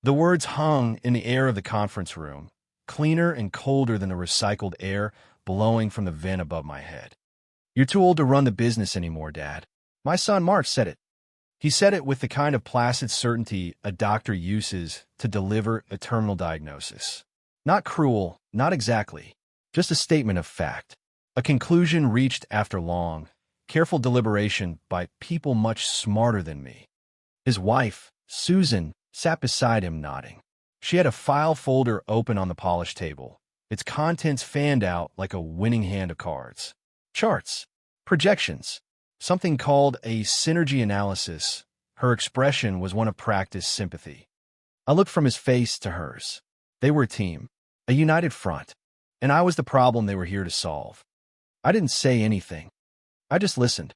The words hung in the air of the conference room, cleaner and colder than the recycled air blowing from the vent above my head. "You're too old to run the business anymore, Dad." My son Mark said it. He said it with the kind of placid certainty a doctor uses to deliver a terminal diagnosis. Not cruel, not exactly, just a statement of fact. A conclusion reached after long, careful deliberation by people much smarter than me. His wife, Susan, sat beside him nodding. She had a file folder open on the polished table, its contents fanned out like a winning hand of cards. Charts, projections, something called a synergy analysis. Her expression was one of practiced sympathy. I looked from his face to hers. They were a team, a united front, and I was the problem they were here to solve. I didn't say anything. I just listened.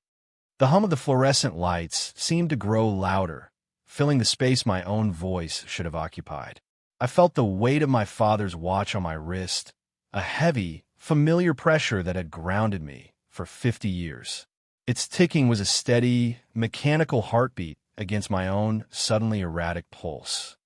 The hum of the fluorescent lights seemed to grow louder, filling the space my own voice should have occupied. I felt the weight of my father's watch on my wrist, a heavy, familiar pressure that had grounded me for 50 years. Its ticking was a steady, mechanical heartbeat against my own suddenly erratic pulse.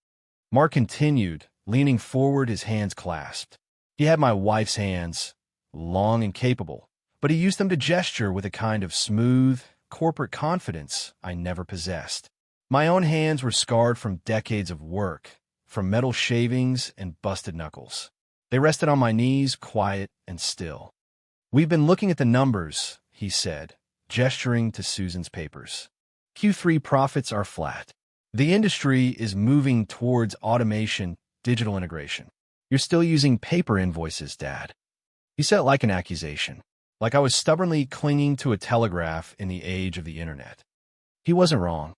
Mark continued, leaning forward, his hands clasped. He had my wife's hands, long and capable, but he used them to gesture with a kind of smooth, corporate confidence I never possessed. My own hands were scarred from decades of work, from metal shavings and busted knuckles. They rested on my knees, quiet and still. "We've been looking at the numbers," he said, gesturing to Susan's papers. "Q3 profits are flat. The industry is moving towards automation, digital integration. You're still using paper invoices, Dad." He said it like an accusation, like I was stubbornly clinging to a telegraph in the age of the internet. He wasn't wrong.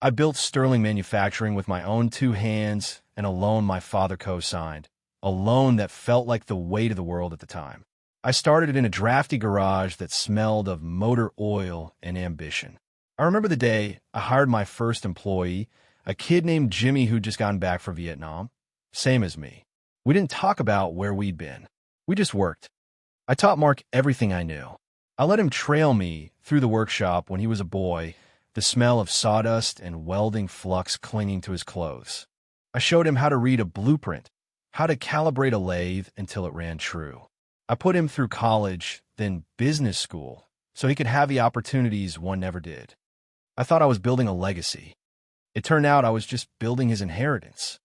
I built Sterling Manufacturing with my own two hands and a loan my father co-signed, a loan that felt like the weight of the world at the time. I started it in a drafty garage that smelled of motor oil and ambition. I remember the day I hired my first employee, a kid named Jimmy who'd just gotten back from Vietnam, same as me. We didn't talk about where we'd been. We just worked. I taught Mark everything I knew. I let him trail me through the workshop when he was a boy, the smell of sawdust and welding flux clinging to his clothes. I showed him how to read a blueprint, how to calibrate a lathe until it ran true. I put him through college, then business school, so he could have the opportunities one never did. I thought I was building a legacy. It turned out I was just building his inheritance.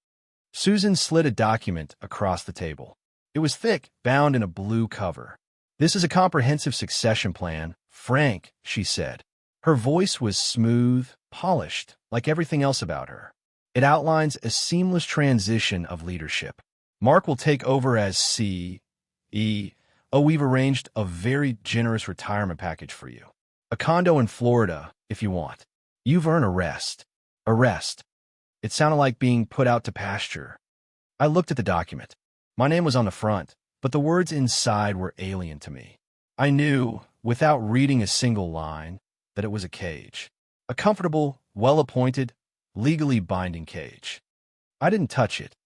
Susan slid a document across the table. It was thick, bound in a blue cover. "This is a comprehensive succession plan, Frank," she said. Her voice was smooth, polished, like everything else about her. "It outlines a seamless transition of leadership. Mark will take over as CEO. We've arranged a very generous retirement package for you. A condo in Florida, if you want. You've earned a rest." A rest. It sounded like being put out to pasture. I looked at the document. My name was on the front, but the words inside were alien to me. I knew, without reading a single line, that it was a cage. A comfortable, well-appointed, legally binding cage. I didn't touch it.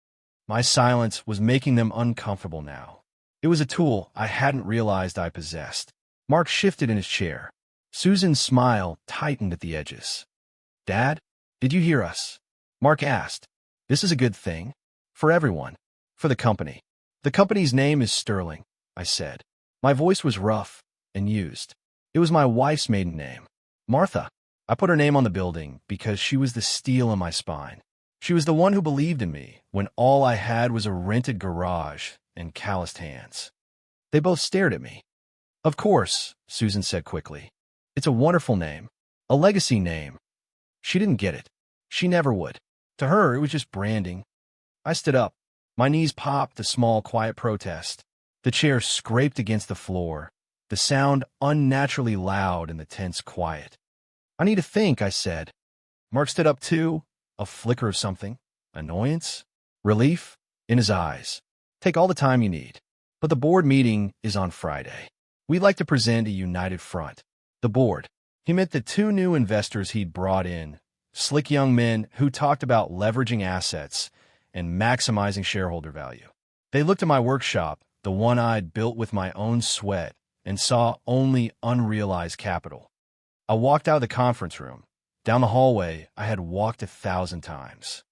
My silence was making them uncomfortable now. It was a tool I hadn't realized I possessed. Mark shifted in his chair. Susan's smile tightened at the edges. "Dad, did you hear us?" Mark asked. "This is a good thing. For everyone. For the company." "The company's name is Sterling," I said. My voice was rough and used. It was my wife's maiden name. Martha. I put her name on the building because she was the steel in my spine. She was the one who believed in me when all I had was a rented garage and calloused hands. They both stared at me. "Of course," Susan said quickly. "It's a wonderful name. A legacy name." She didn't get it. She never would. To her, it was just branding. I stood up. My knees popped a small, quiet protest. The chair scraped against the floor, the sound unnaturally loud in the tense quiet. "I need to think," I said. Mark stood up too, a flicker of something, annoyance, relief, in his eyes. "Take all the time you need. But the board meeting is on Friday. We'd like to present a united front." The board. He meant the two new investors he'd brought in, slick young men who talked about leveraging assets and maximizing shareholder value. They looked at my workshop, the one I'd built with my own sweat, and saw only unrealized capital. I walked out of the conference room, down the hallway I had walked 1,000 times.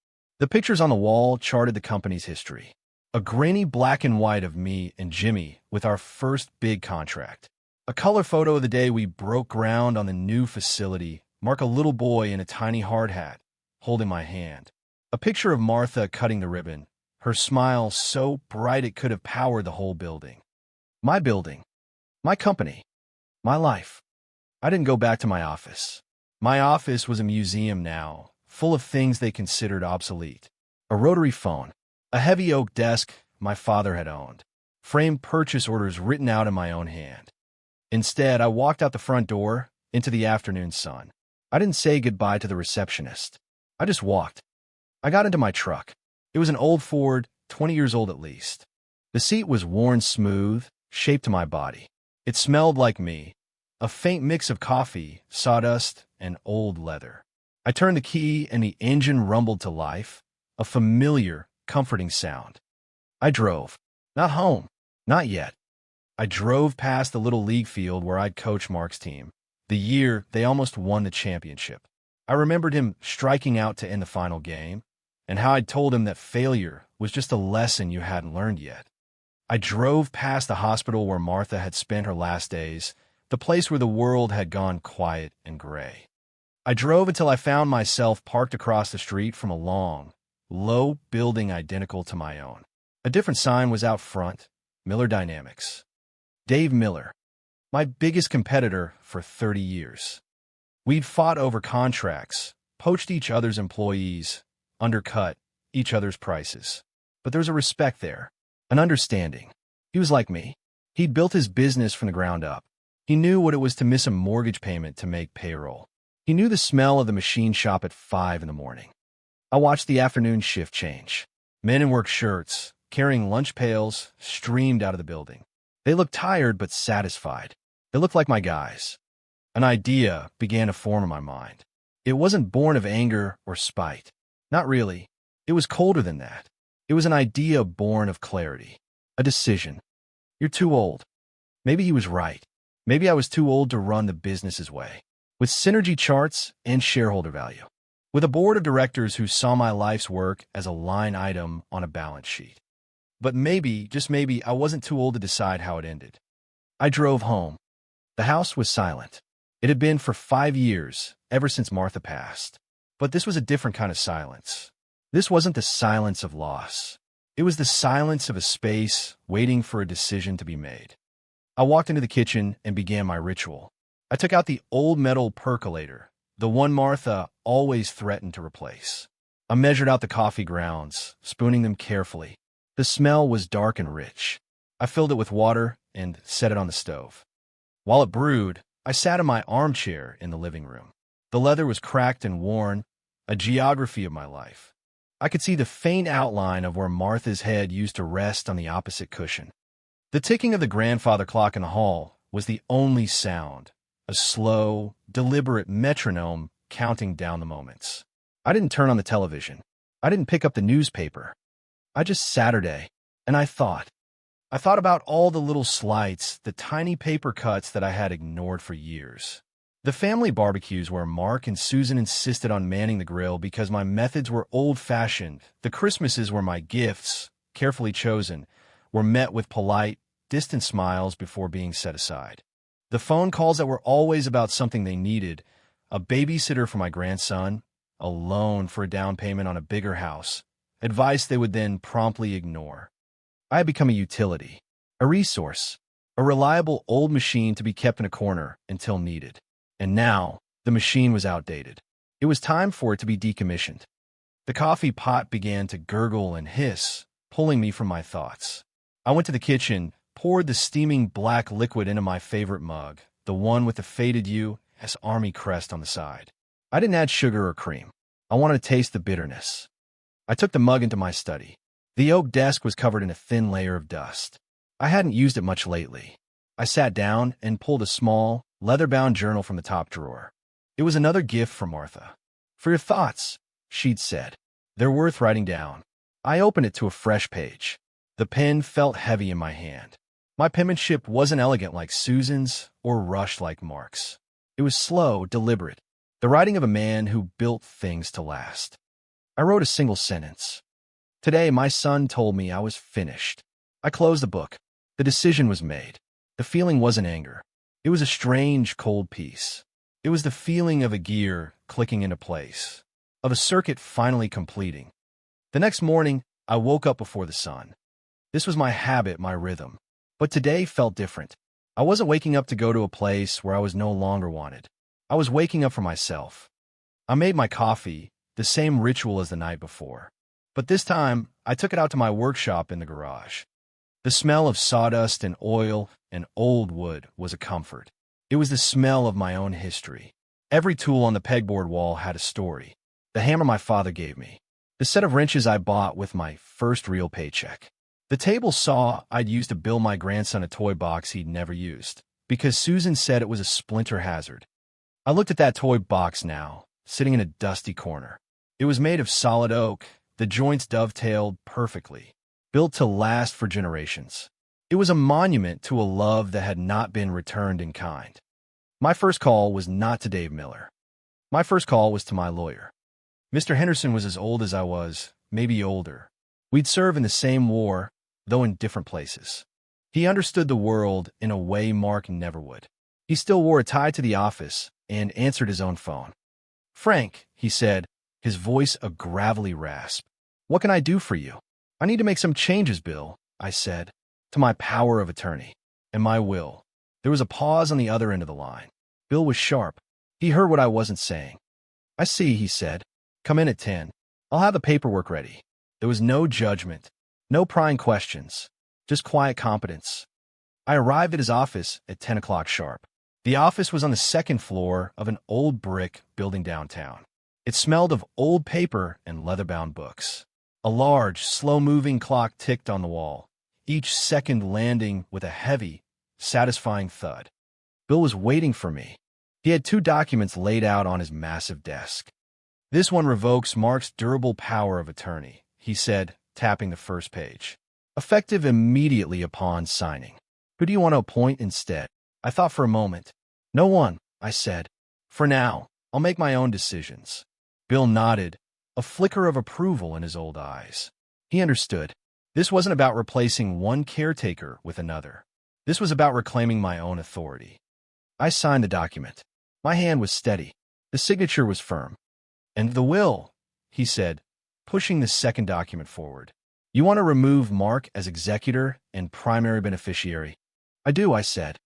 The pictures on the wall charted the company's history. A grainy black and white of me and Jimmy with our first big contract. A color photo of the day we broke ground on the new facility, mark a little boy in a tiny hard hat, holding my hand. A picture of Martha cutting the ribbon, her smile so bright it could have powered the whole building. My building. My company. My life. I didn't go back to my office. My office was a museum now, full of things they considered obsolete. A rotary phone. A heavy oak desk my father had owned. Framed purchase orders written out in my own hand. Instead, I walked out the front door, into the afternoon sun. I didn't say goodbye to the receptionist. I just walked. I got into my truck. It was an old Ford, 20 years old at least. The seat was worn smooth, shaped to my body. It smelled like me, a faint mix of coffee, sawdust, and old leather. I turned the key and the engine rumbled to life, a familiar, comforting sound. I drove. Not home. Not yet. I drove past the little league field where I'd coached Mark's team, the year they almost won the championship. I remembered him striking out to end the final game, and how I'd told him that failure was just a lesson you hadn't learned yet. I drove past the hospital where Martha had spent her last days, the place where the world had gone quiet and gray. I drove until I found myself parked across the street from a long, low building identical to my own. A different sign was out front, Miller Dynamics. Dave Miller, my biggest competitor for 30 years. We'd fought over contracts, poached each other's employees, undercut each other's prices. But there was a respect there, an understanding. He was like me. He'd built his business from the ground up. He knew what it was to miss a mortgage payment to make payroll. He knew the smell of the machine shop at 5 in the morning. I watched the afternoon shift change. Men in work shirts, carrying lunch pails, streamed out of the building. They looked tired but satisfied. They looked like my guys. An idea began to form in my mind. It wasn't born of anger or spite. Not really. It was colder than that. It was an idea born of clarity. A decision. You're too old. Maybe he was right. Maybe I was too old to run the business's way. With synergy charts and shareholder value. With a board of directors who saw my life's work as a line item on a balance sheet. But maybe, just maybe, I wasn't too old to decide how it ended. I drove home. The house was silent. It had been for 5 years, ever since Martha passed. But this was a different kind of silence. This wasn't the silence of loss. It was the silence of a space waiting for a decision to be made. I walked into the kitchen and began my ritual. I took out the old metal percolator, the one Martha always threatened to replace. I measured out the coffee grounds, spooning them carefully. The smell was dark and rich. I filled it with water and set it on the stove. While it brewed, I sat in my armchair in the living room. The leather was cracked and worn, a geography of my life. I could see the faint outline of where Martha's head used to rest on the opposite cushion. The ticking of the grandfather clock in the hall was the only sound, a slow, deliberate metronome counting down the moments. I didn't turn on the television. I didn't pick up the newspaper. I just Saturday, and I thought. I thought about all the little slights, the tiny paper cuts that I had ignored for years. The family barbecues where Mark and Susan insisted on manning the grill because my methods were old-fashioned. The Christmases where my gifts, carefully chosen, were met with polite, distant smiles before being set aside. The phone calls that were always about something they needed, a babysitter for my grandson, a loan for a down payment on a bigger house, advice they would then promptly ignore. I had become a utility, a resource, a reliable old machine to be kept in a corner until needed. And now, the machine was outdated. It was time for it to be decommissioned. The coffee pot began to gurgle and hiss, pulling me from my thoughts. I went to the kitchen, poured the steaming black liquid into my favorite mug, the one with the faded U.S. Army crest on the side. I didn't add sugar or cream. I wanted to taste the bitterness. I took the mug into my study. The oak desk was covered in a thin layer of dust. I hadn't used it much lately. I sat down and pulled a small, leather-bound journal from the top drawer. It was another gift from Martha. "For your thoughts," she'd said. "They're worth writing down." I opened it to a fresh page. The pen felt heavy in my hand. My penmanship wasn't elegant like Susan's or rushed like Mark's. It was slow, deliberate, the writing of a man who built things to last. I wrote a single sentence. Today, my son told me I was finished. I closed the book. The decision was made. The feeling wasn't anger. It was a strange, cold peace. It was the feeling of a gear clicking into place, of a circuit finally completing. The next morning, I woke up before the sun. This was my habit, my rhythm. But today felt different. I wasn't waking up to go to a place where I was no longer wanted. I was waking up for myself. I made my coffee, the same ritual as the night before. But this time, I took it out to my workshop in the garage. The smell of sawdust and oil and old wood was a comfort. It was the smell of my own history. Every tool on the pegboard wall had a story. The hammer my father gave me. The set of wrenches I bought with my first real paycheck. The table saw I'd used to build my grandson a toy box he'd never used, because Susan said it was a splinter hazard. I looked at that toy box now, sitting in a dusty corner. It was made of solid oak, the joints dovetailed perfectly, built to last for generations. It was a monument to a love that had not been returned in kind. My first call was not to Dave Miller. My first call was to my lawyer. Mr. Henderson was as old as I was, maybe older. We'd served in the same war, though in different places. He understood the world in a way Mark never would. He still wore a tie to the office and answered his own phone. "Frank," he said, his voice a gravelly rasp. "What can I do for you?" "I need to make some changes, Bill," I said, "to my power of attorney and my will." There was a pause on the other end of the line. Bill was sharp. He heard what I wasn't saying. "I see," he said. "Come in at 10. I'll have the paperwork ready." There was no judgment, no prying questions, just quiet competence. I arrived at his office at 10 o'clock sharp. The office was on the second floor of an old brick building downtown. It smelled of old paper and leather-bound books. A large, slow-moving clock ticked on the wall, each second landing with a heavy, satisfying thud. Bill was waiting for me. He had 2 documents laid out on his massive desk. "This one revokes Mark's durable power of attorney," he said, tapping the first page. "Effective immediately upon signing. Who do you want to appoint instead?" I thought for a moment. "No one," I said. "For now, I'll make my own decisions." Bill nodded, a flicker of approval in his old eyes. He understood. This wasn't about replacing one caretaker with another. This was about reclaiming my own authority. I signed the document. My hand was steady. The signature was firm. "And the will," he said, pushing the second document forward. "You want to remove Mark as executor and primary beneficiary?" "I do," I said.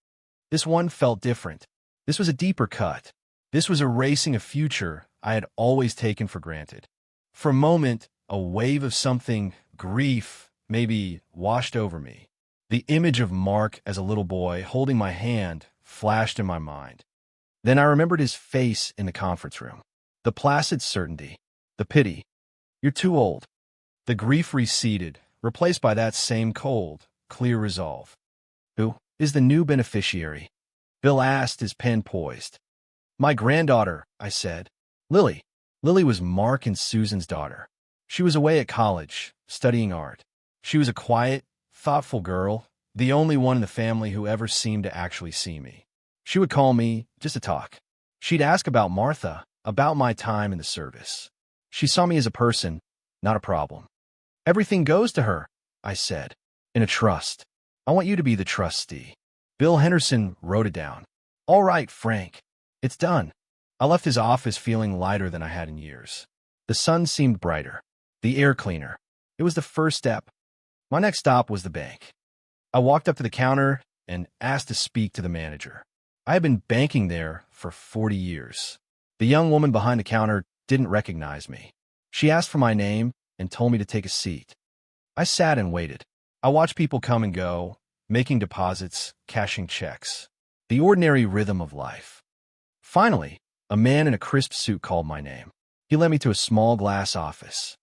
This one felt different. This was a deeper cut. This was erasing a future I had always taken for granted. For a moment, a wave of something, grief, maybe, washed over me. The image of Mark as a little boy holding my hand flashed in my mind. Then I remembered his face in the conference room. The placid certainty. The pity. "You're too old." The grief receded, replaced by that same cold, clear resolve. "Who is the new beneficiary?" Bill asked, his pen poised. "My granddaughter," I said. "Lily." Lily was Mark and Susan's daughter. She was away at college, studying art. She was a quiet, thoughtful girl, the only one in the family who ever seemed to actually see me. She would call me just to talk. She'd ask about Martha, about my time in the service. She saw me as a person, not a problem. "Everything goes to her," I said, "in a trust. I want you to be the trustee." Bill Henderson wrote it down. "All right, Frank. It's done." I left his office feeling lighter than I had in years. The sun seemed brighter, the air cleaner. It was the first step. My next stop was the bank. I walked up to the counter and asked to speak to the manager. I had been banking there for 40 years. The young woman behind the counter didn't recognize me. She asked for my name and told me to take a seat. I sat and waited. I watched people come and go, making deposits, cashing checks. The ordinary rhythm of life. Finally, a man in a crisp suit called my name. He led me to a small glass office.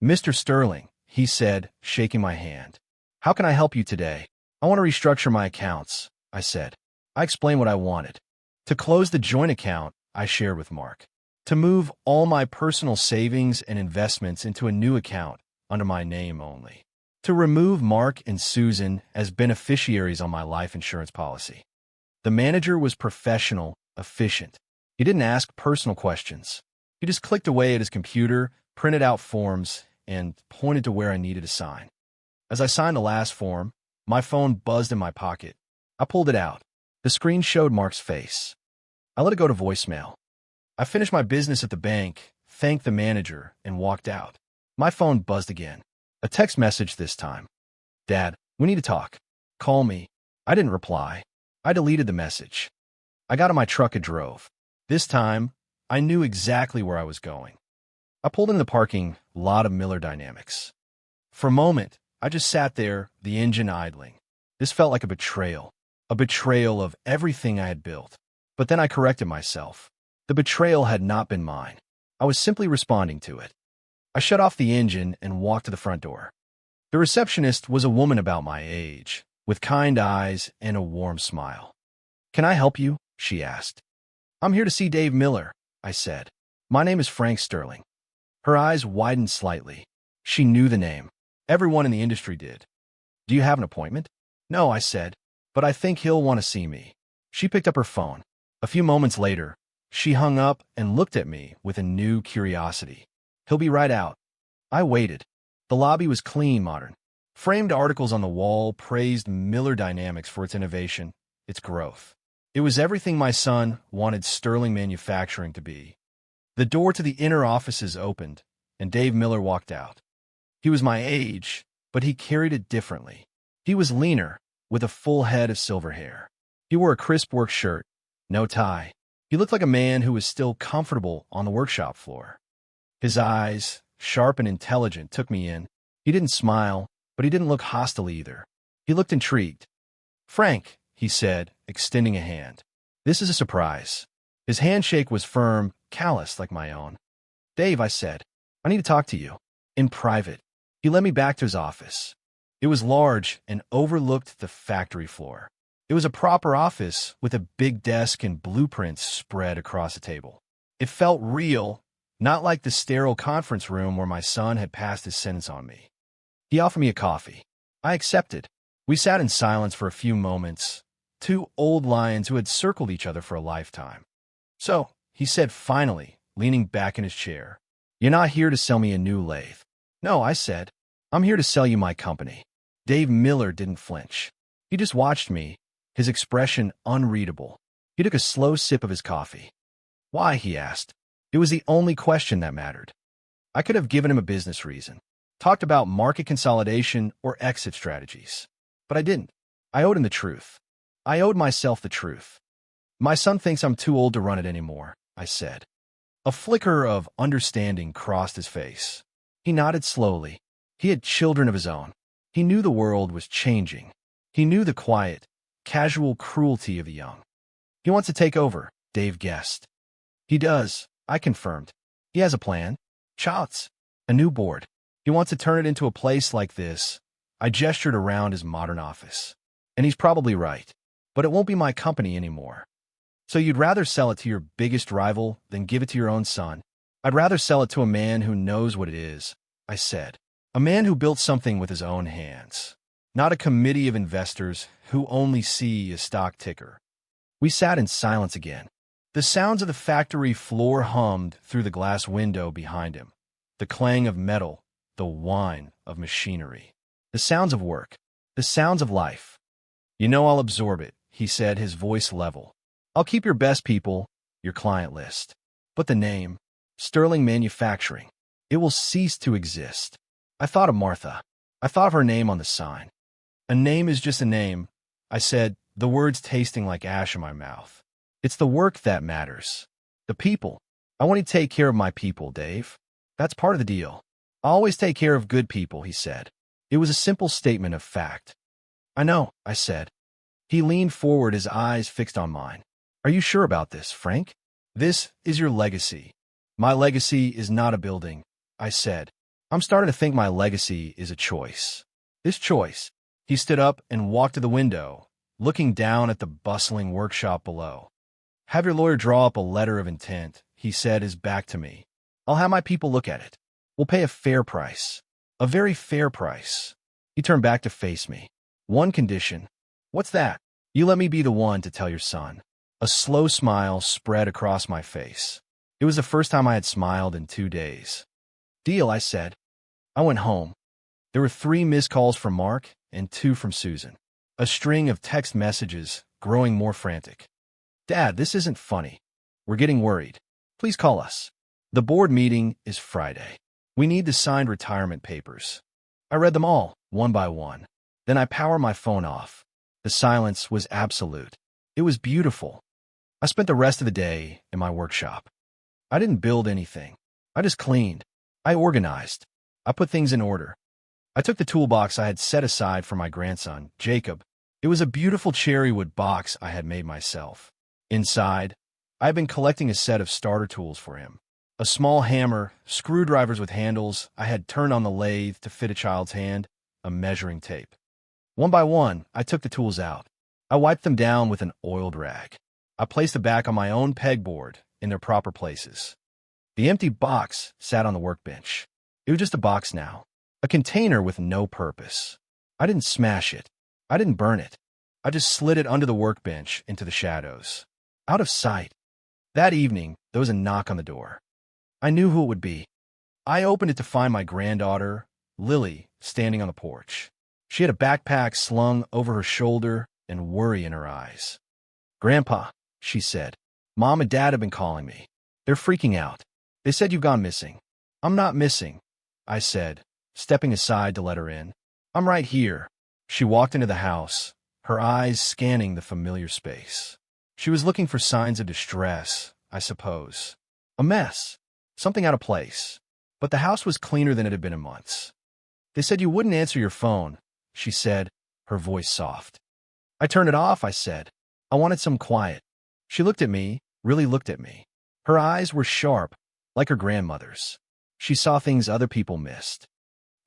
"Mr. Sterling," he said, shaking my hand. "How can I help you today?" "I want to restructure my accounts," I said. I explained what I wanted. To close the joint account I shared with Mark. To move all my personal savings and investments into a new account under my name only. To remove Mark and Susan as beneficiaries on my life insurance policy. The manager was professional, efficient. He didn't ask personal questions. He just clicked away at his computer, printed out forms, and pointed to where I needed to sign. As I signed the last form, my phone buzzed in my pocket. I pulled it out. The screen showed Mark's face. I let it go to voicemail. I finished my business at the bank, thanked the manager, and walked out. My phone buzzed again. A text message this time. "Dad, we need to talk. Call me." I didn't reply. I deleted the message. I got in my truck and drove. This time, I knew exactly where I was going. I pulled into the parking lot of Miller Dynamics. For a moment, I just sat there, the engine idling. This felt like a betrayal of everything I had built. But then I corrected myself. The betrayal had not been mine. I was simply responding to it. I shut off the engine and walked to the front door. The receptionist was a woman about my age, with kind eyes and a warm smile. "Can I help you?" she asked. "I'm here to see Dave Miller," I said. "My name is Frank Sterling." Her eyes widened slightly. She knew the name. Everyone in the industry did. "Do you have an appointment?" "No," I said, "but I think he'll want to see me." She picked up her phone. A few moments later, she hung up and looked at me with a new curiosity. "He'll be right out." I waited. The lobby was clean, modern. Framed articles on the wall praised Miller Dynamics for its innovation, its growth. It was everything my son wanted Sterling Manufacturing to be. The door to the inner offices opened, and Dave Miller walked out. He was my age, but he carried it differently. He was leaner, with a full head of silver hair. He wore a crisp work shirt, no tie. He looked like a man who was still comfortable on the workshop floor. His eyes, sharp and intelligent, took me in. He didn't smile, but he didn't look hostile either. He looked intrigued. "Frank," he said, extending a hand. "This is a surprise." His handshake was firm, calloused like my own. "Dave," I said, "I need to talk to you. In private." He led me back to his office. It was large and overlooked the factory floor. It was a proper office with a big desk and blueprints spread across the table. It felt real, not like the sterile conference room where my son had passed his sentence on me. He offered me a coffee. I accepted. We sat in silence for a few moments, two old lions who had circled each other for a lifetime. "So," he said finally, leaning back in his chair, "you're not here to sell me a new lathe." "No," I said. "I'm here to sell you my company." Dave Miller didn't flinch. He just watched me, his expression unreadable. He took a slow sip of his coffee. "Why?" he asked. It was the only question that mattered. I could have given him a business reason, talked about market consolidation or exit strategies. But I didn't. I owed him the truth. I owed myself the truth. "My son thinks I'm too old to run it anymore," I said. A flicker of understanding crossed his face. He nodded slowly. He had children of his own. He knew the world was changing. He knew the quiet, casual cruelty of the young. "He wants to take over," Dave guessed. "He does," I confirmed. "He has a plan. Shots. A new board. He wants to turn it into a place like this." I gestured around his modern office. "And he's probably right. But it won't be my company anymore." "So you'd rather sell it to your biggest rival than give it to your own son?" "I'd rather sell it to a man who knows what it is," I said. "A man who built something with his own hands. Not a committee of investors who only see a stock ticker." We sat in silence again. The sounds of the factory floor hummed through the glass window behind him. The clang of metal, the whine of machinery. The sounds of work, the sounds of life. "You know I'll absorb it," he said, his voice level. "I'll keep your best people, your client list. But the name, Sterling Manufacturing, it will cease to exist." I thought of Martha. I thought of her name on the sign. "A name is just a name," I said, the words tasting like ash in my mouth. "It's the work that matters. The people. I want to take care of my people, Dave. That's part of the deal. I always take care of good people," he said. It was a simple statement of fact. "I know," I said. He leaned forward, his eyes fixed on mine. "Are you sure about this, Frank? This is your legacy." "My legacy is not a building," I said. "I'm starting to think my legacy is a choice." This choice. He stood up and walked to the window, looking down at the bustling workshop below. "Have your lawyer draw up a letter of intent," he said, his back to me. "I'll have my people look at it. We'll pay a fair price. A very fair price." He turned back to face me. "One condition." "What's that?" "You let me be the one to tell your son." A slow smile spread across my face. It was the first time I had smiled in 2 days. Deal, I said. I went home. There were 3 missed calls from Mark and 2 from Susan. A string of text messages, growing more frantic. Dad, this isn't funny. We're getting worried. Please call us. The board meeting is Friday. We need the signed retirement papers. I read them all, one by one. Then I powered my phone off. The silence was absolute. It was beautiful. I spent the rest of the day in my workshop. I didn't build anything. I just cleaned. I organized. I put things in order. I took the toolbox I had set aside for my grandson, Jacob. It was a beautiful cherrywood box I had made myself. Inside, I had been collecting a set of starter tools for him. A small hammer, screwdrivers with handles I had turned on the lathe to fit a child's hand, a measuring tape. One by one, I took the tools out. I wiped them down with an oiled rag. I placed the back on my own pegboard in their proper places. The empty box sat on the workbench. It was just a box now, a container with no purpose. I didn't smash it. I didn't burn it. I just slid it under the workbench into the shadows, out of sight. That evening, there was a knock on the door. I knew who it would be. I opened it to find my granddaughter, Lily, standing on the porch. She had a backpack slung over her shoulder and worry in her eyes. "Grandpa," she said, "Mom and Dad have been calling me. They're freaking out. They said you've gone missing." "I'm not missing," I said, stepping aside to let her in. "I'm right here." She walked into the house, her eyes scanning the familiar space. She was looking for signs of distress, I suppose. A mess. Something out of place. But the house was cleaner than it had been in months. "They said you wouldn't answer your phone," she said, her voice soft. "I turned it off," I said. "I wanted some quiet." She looked at me, really looked at me. Her eyes were sharp, like her grandmother's. She saw things other people missed.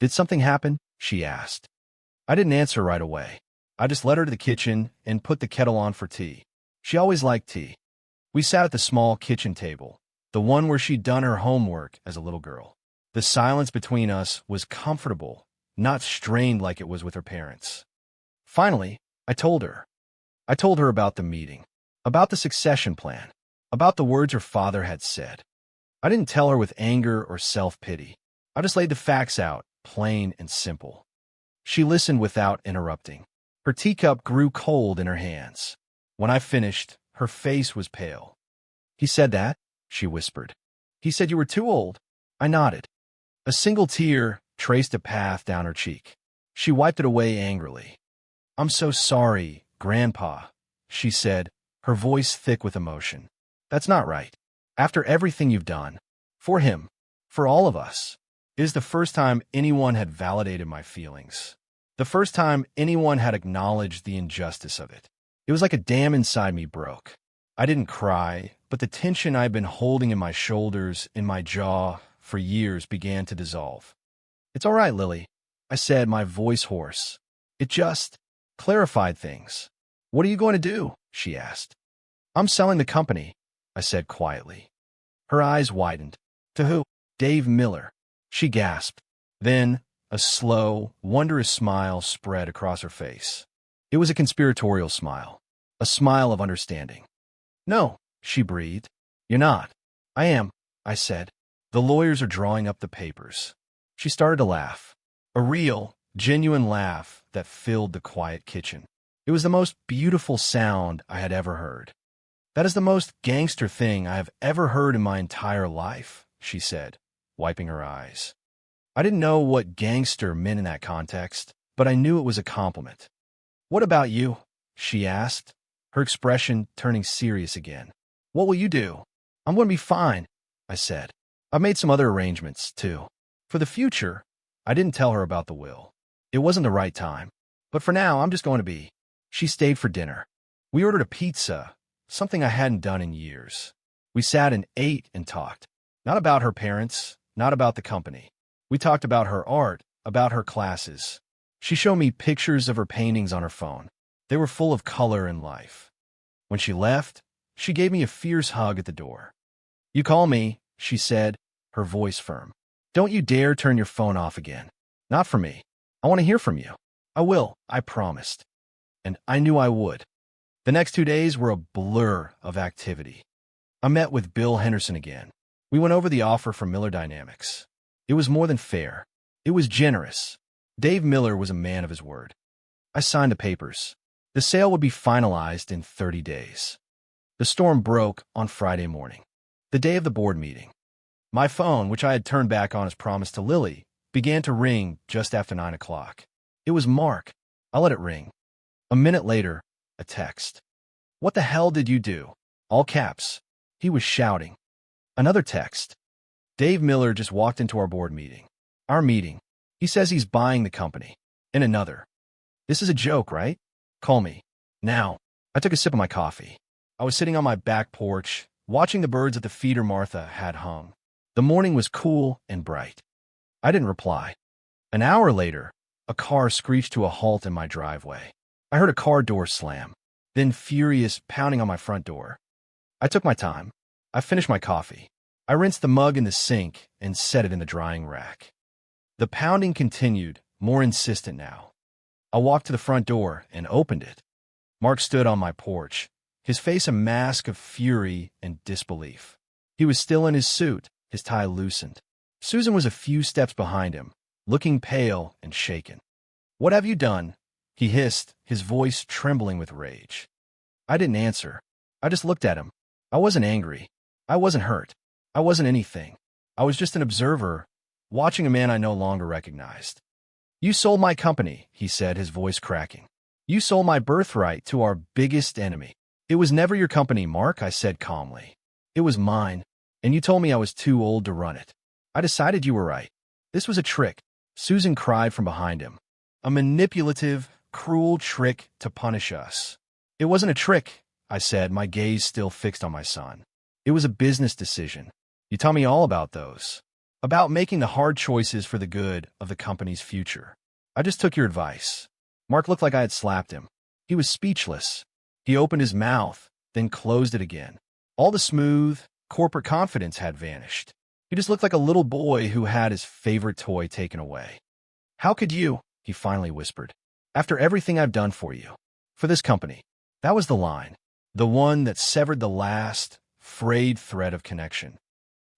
"Did something happen?" she asked. I didn't answer right away. I just led her to the kitchen and put the kettle on for tea. She always liked tea. We sat at the small kitchen table, the one where she'd done her homework as a little girl. The silence between us was comfortable, not strained like it was with her parents. Finally, I told her. I told her about the meeting, about the succession plan, about the words her father had said. I didn't tell her with anger or self-pity. I just laid the facts out, plain and simple. She listened without interrupting. Her teacup grew cold in her hands. When I finished, her face was pale. "He said that?" she whispered. "He said you were too old." I nodded. A single tear traced a path down her cheek. She wiped it away angrily. "I'm so sorry, Grandpa," she said, her voice thick with emotion. "That's not right. After everything you've done, for him, for all of us, it is the first time anyone had validated my feelings. The first time anyone had acknowledged the injustice of it. It was like a dam inside me broke. I didn't cry, but the tension I'd been holding in my shoulders, in my jaw, for years began to dissolve. "It's all right, Lily," I said, my voice hoarse. "It just clarified things." "What are you going to do?" she asked. "I'm selling the company," I said quietly. Her eyes widened. "To who?" "Dave Miller," she gasped. Then a slow, wondrous smile spread across her face. It was a conspiratorial smile, a smile of understanding. "No," she breathed. "You're not." "I am," I said. "The lawyers are drawing up the papers." She started to laugh, a real, genuine laugh that filled the quiet kitchen. It was the most beautiful sound I had ever heard. "That is the most gangster thing I have ever heard in my entire life," she said, wiping her eyes. I didn't know what gangster meant in that context, but I knew it was a compliment. "What about you?" she asked, her expression turning serious again. "What will you do?" "I'm going to be fine," I said. "I've made some other arrangements, too. For the future." I didn't tell her about the will. It wasn't the right time. "But for now, I'm just going to be." She stayed for dinner. We ordered a pizza, something I hadn't done in years. We sat and ate and talked. Not about her parents, not about the company. We talked about her art, about her classes. She showed me pictures of her paintings on her phone. They were full of color and life. When she left, she gave me a fierce hug at the door. "You call me," she said, her voice firm. "Don't you dare turn your phone off again. Not for me. I want to hear from you." "I will," I promised. And I knew I would. The next 2 days were a blur of activity. I met with Bill Henderson again. We went over the offer from Miller Dynamics. It was more than fair. It was generous. Dave Miller was a man of his word. I signed the papers. The sale would be finalized in 30 days. The storm broke on Friday morning, the day of the board meeting. My phone, which I had turned back on as promised to Lily, began to ring just after 9 o'clock. It was Mark. I let it ring. A minute later, a text. "What the hell did you do?" All caps. He was shouting. Another text. "Dave Miller just walked into our board meeting. Our meeting. He says he's buying the company." And another. "This is a joke, right? Call me. Now." I took a sip of my coffee. I was sitting on my back porch, watching the birds at the feeder Martha had hung. The morning was cool and bright. I didn't reply. An hour later, a car screeched to a halt in my driveway. I heard a car door slam, then furious pounding on my front door. I took my time. I finished my coffee. I rinsed the mug in the sink and set it in the drying rack. The pounding continued, more insistent now. I walked to the front door and opened it. Mark stood on my porch, his face a mask of fury and disbelief. He was still in his suit, his tie loosened. Susan was a few steps behind him, looking pale and shaken. "What have you done?" he hissed, his voice trembling with rage. I didn't answer. I just looked at him. I wasn't angry. I wasn't hurt. I wasn't anything. I was just an observer, watching a man I no longer recognized. "You sold my company," he said, his voice cracking. "You sold my birthright to our biggest enemy." "It was never your company, Mark," I said calmly. "It was mine, and you told me I was too old to run it. I decided you were right. This was a trick," Susan cried from behind him. "A manipulative, cruel trick to punish us." "It wasn't a trick," I said, my gaze still fixed on my son. "It was a business decision. You taught me all about those. About making the hard choices for the good of the company's future. I just took your advice." Mark looked like I had slapped him. He was speechless. He opened his mouth, then closed it again. All the smooth, corporate confidence had vanished. He just looked like a little boy who had his favorite toy taken away. "How could you?" he finally whispered. "After everything I've done for you. For this company." That was the line. The one that severed the last, frayed thread of connection.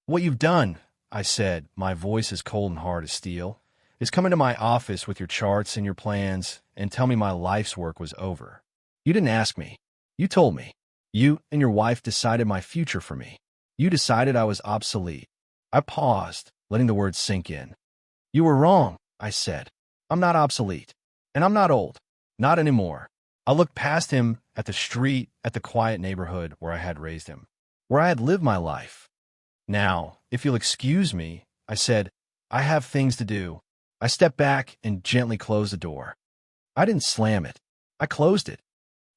"What you've done," I said, my voice as cold and hard as steel, "is come into my office with your charts and your plans and tell me my life's work was over. You didn't ask me. You told me. You and your wife decided my future for me. You decided I was obsolete." I paused, letting the words sink in. "You were wrong," I said. "I'm not obsolete. And I'm not old. Not anymore." I looked past him at the street, at the quiet neighborhood where I had raised him, where I had lived my life. "Now, if you'll excuse me," I said, "I have things to do." I stepped back and gently closed the door. I didn't slam it. I closed it.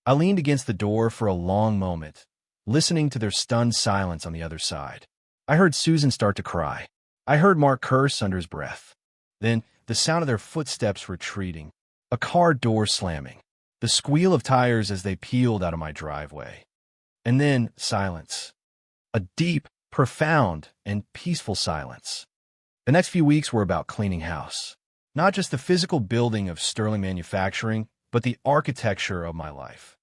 I leaned against the door for a long moment, listening to their stunned silence on the other side. I heard Susan start to cry. I heard Mark curse under his breath. Then the sound of their footsteps retreating, a car door slamming, the squeal of tires as they peeled out of my driveway. And then silence. A deep, profound, and peaceful silence. The next few weeks were about cleaning house. Not just the physical building of Sterling Manufacturing, but the architecture of my life.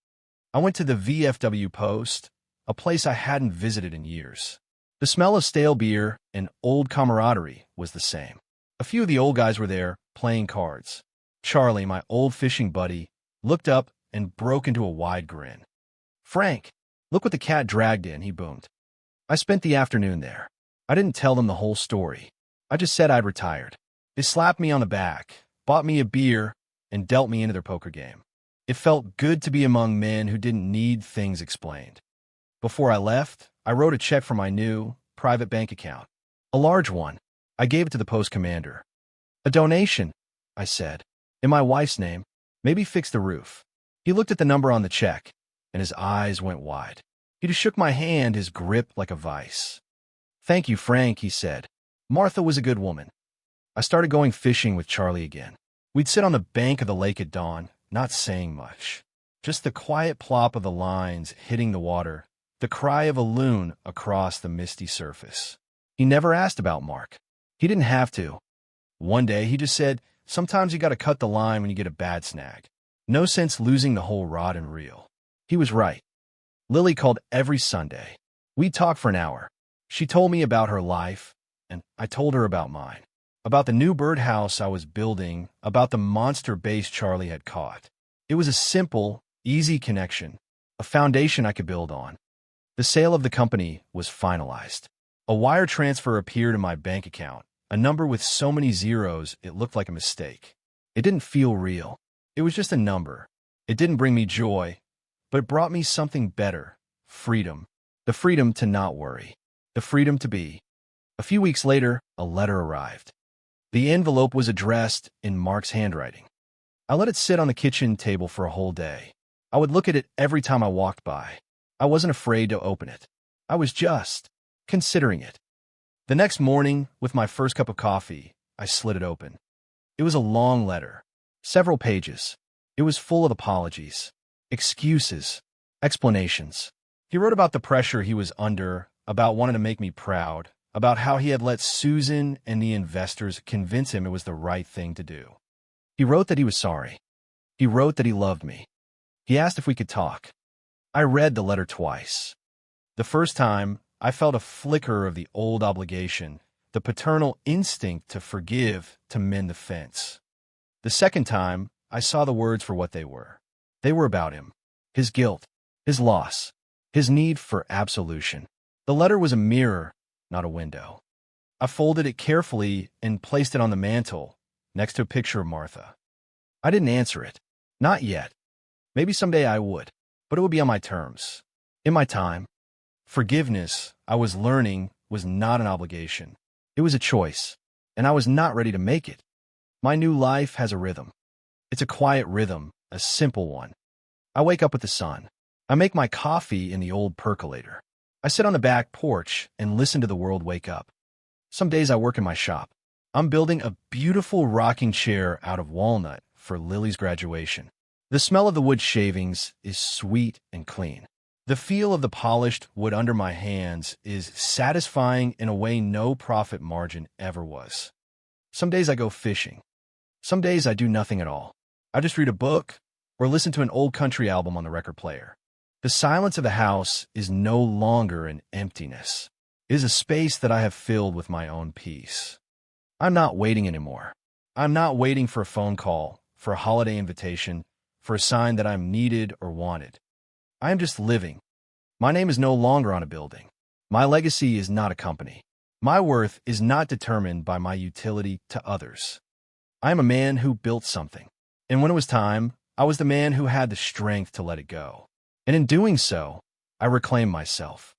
I went to the VFW Post, a place I hadn't visited in years. The smell of stale beer and old camaraderie was the same. A few of the old guys were there, playing cards. Charlie, my old fishing buddy, looked up and broke into a wide grin. "Frank, look what the cat dragged in," he boomed. I spent the afternoon there. I didn't tell them the whole story. I just said I'd retired. They slapped me on the back, bought me a beer, and dealt me into their poker game. It felt good to be among men who didn't need things explained. Before I left, I wrote a check for my new, private bank account. A large one. I gave it to the post commander. "A donation," I said, "in my wife's name. Maybe fix the roof." He looked at the number on the check, and his eyes went wide. He just shook my hand, his grip like a vice. "Thank you, Frank," he said. "Martha was a good woman." I started going fishing with Charlie again. We'd sit on the bank of the lake at dawn, not saying much. Just the quiet plop of the lines hitting the water, the cry of a loon across the misty surface. He never asked about Mark. He didn't have to. One day he just said, "Sometimes you gotta cut the line when you get a bad snag. No sense losing the whole rod and reel." He was right. Lily called every Sunday. We talked for an hour. She told me about her life, and I told her about mine. about the new birdhouse I was building, about the monster bass Charlie had caught. It was a simple, easy connection, a foundation I could build on. The sale of the company was finalized. A wire transfer appeared in my bank account, a number with so many zeros it looked like a mistake. It didn't feel real. It was just a number. It didn't bring me joy, but it brought me something better: freedom. The freedom to not worry. The freedom to be. A few weeks later, a letter arrived. The envelope was addressed in Mark's handwriting. I let it sit on the kitchen table for a whole day. I would look at it every time I walked by. I wasn't afraid to open it. I was just considering it. The next morning, with my first cup of coffee, I slid it open. It was a long letter, several pages. It was full of apologies, excuses, explanations. He wrote about the pressure he was under, about wanting to make me proud, about how he had let Susan and the investors convince him it was the right thing to do. He wrote that he was sorry. He wrote that he loved me. He asked if we could talk. I read the letter twice. The first time, I felt a flicker of the old obligation, the paternal instinct to forgive, to mend the fence. The second time, I saw the words for what they were. They were about him, his guilt, his loss, his need for absolution. The letter was a mirror, not a window. I folded it carefully and placed it on the mantel, next to a picture of Martha. I didn't answer it. Not yet. Maybe someday I would, but it would be on my terms, in my time. Forgiveness, I was learning, was not an obligation. It was a choice, and I was not ready to make it. My new life has a rhythm. It's a quiet rhythm, a simple one. I wake up with the sun. I make my coffee in the old percolator. I sit on the back porch and listen to the world wake up. Some days I work in my shop. I'm building a beautiful rocking chair out of walnut for Lily's graduation. The smell of the wood shavings is sweet and clean. The feel of the polished wood under my hands is satisfying in a way no profit margin ever was. Some days I go fishing. Some days I do nothing at all. I just read a book or listen to an old country album on the record player. The silence of the house is no longer an emptiness. It is a space that I have filled with my own peace. I'm not waiting anymore. I'm not waiting for a phone call, for a holiday invitation, for a sign that I'm needed or wanted. I am just living. My name is no longer on a building. My legacy is not a company. My worth is not determined by my utility to others. I am a man who built something. And when it was time, I was the man who had the strength to let it go. And in doing so, I reclaim myself.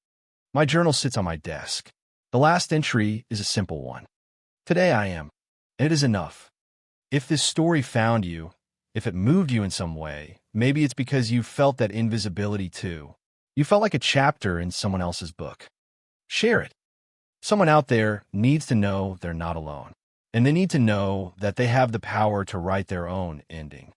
My journal sits on my desk. The last entry is a simple one. Today I am, and it is enough. If this story found you, if it moved you in some way, maybe it's because you felt that invisibility too. You felt like a chapter in someone else's book. Share it. Someone out there needs to know they're not alone, and they need to know that they have the power to write their own ending.